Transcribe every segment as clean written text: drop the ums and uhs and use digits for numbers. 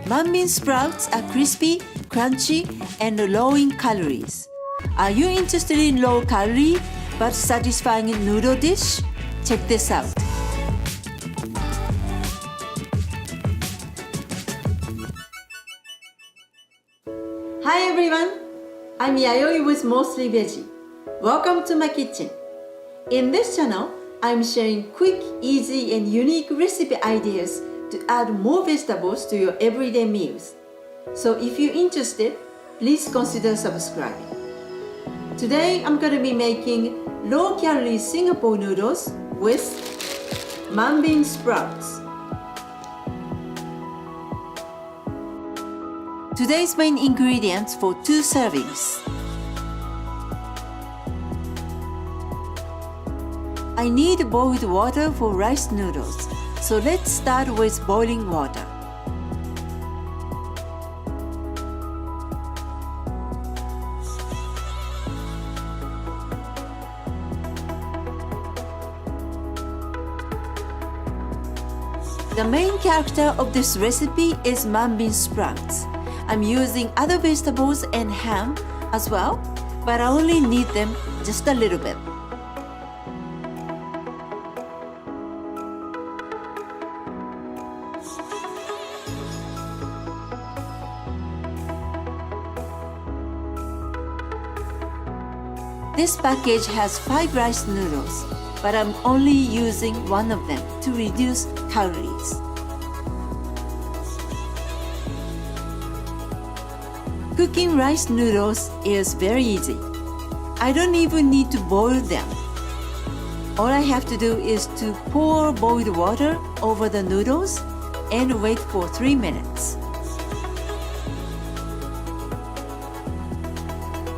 Mung bean sprouts are crispy, crunchy, and low in calories. Are you interested in low-calorie but satisfying noodle dish? Check this out. Hi everyone, I'm Yayoi with Mostly Veggie. Welcome to my kitchen. In this channel, I'm sharing quick, easy, and unique recipe ideas to add more vegetables to your everyday meals. So if you're interested, please consider subscribing. Today, I'm going to be making low-calorie Singapore noodles with mung bean sprouts. Today's main ingredients for 2 servings. I need boiled water for rice noodles, so let's start with boiling water. The main character of this recipe is mung bean sprouts. I'm using other vegetables and ham as well, but I only need them just a little bit. This package has 5 rice noodles, but I'm only using 1 of them to reduce calories. Cooking rice noodles is very easy. I don't even need to boil them. All I have to do is to pour boiled water over the noodles and wait for 3 minutes.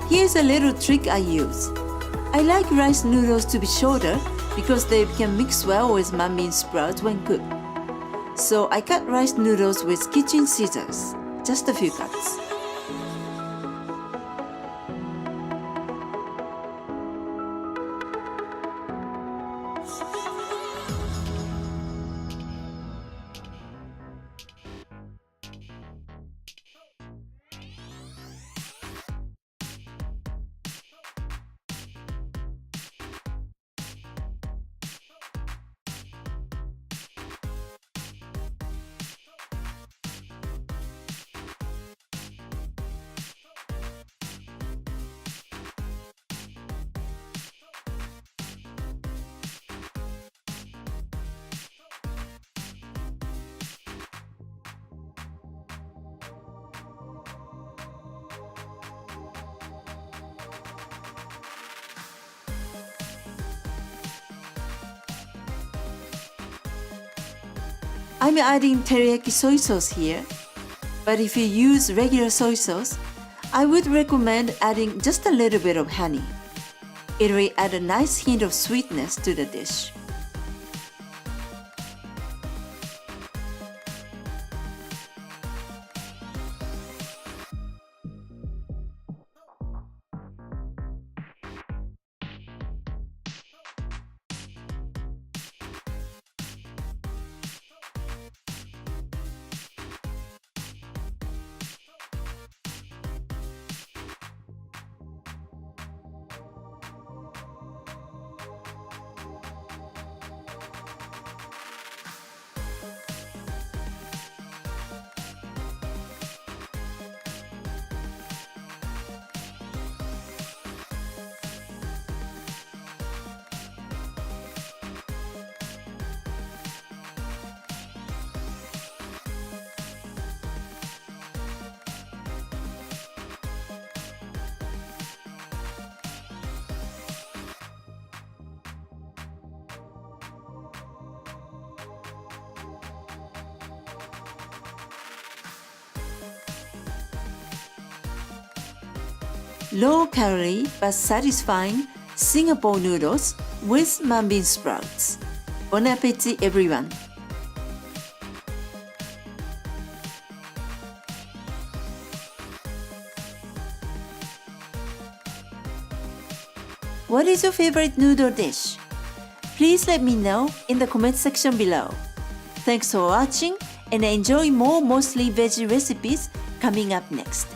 Here's a little trick I use. I like rice noodles to be shorter because they can mix well with mung bean sprouts when cooked. So I cut rice noodles with kitchen scissors, just a few cuts. I'm adding teriyaki soy sauce here, but if you use regular soy sauce, I would recommend adding just a little bit of honey. It will add a nice hint of sweetness to the dish. Low-calorie but satisfying Singapore noodles with mung bean sprouts. Bon appétit, everyone! What is your favorite noodle dish? Please let me know in the comment section below. Thanks for watching and enjoy more mostly veggie recipes coming up next.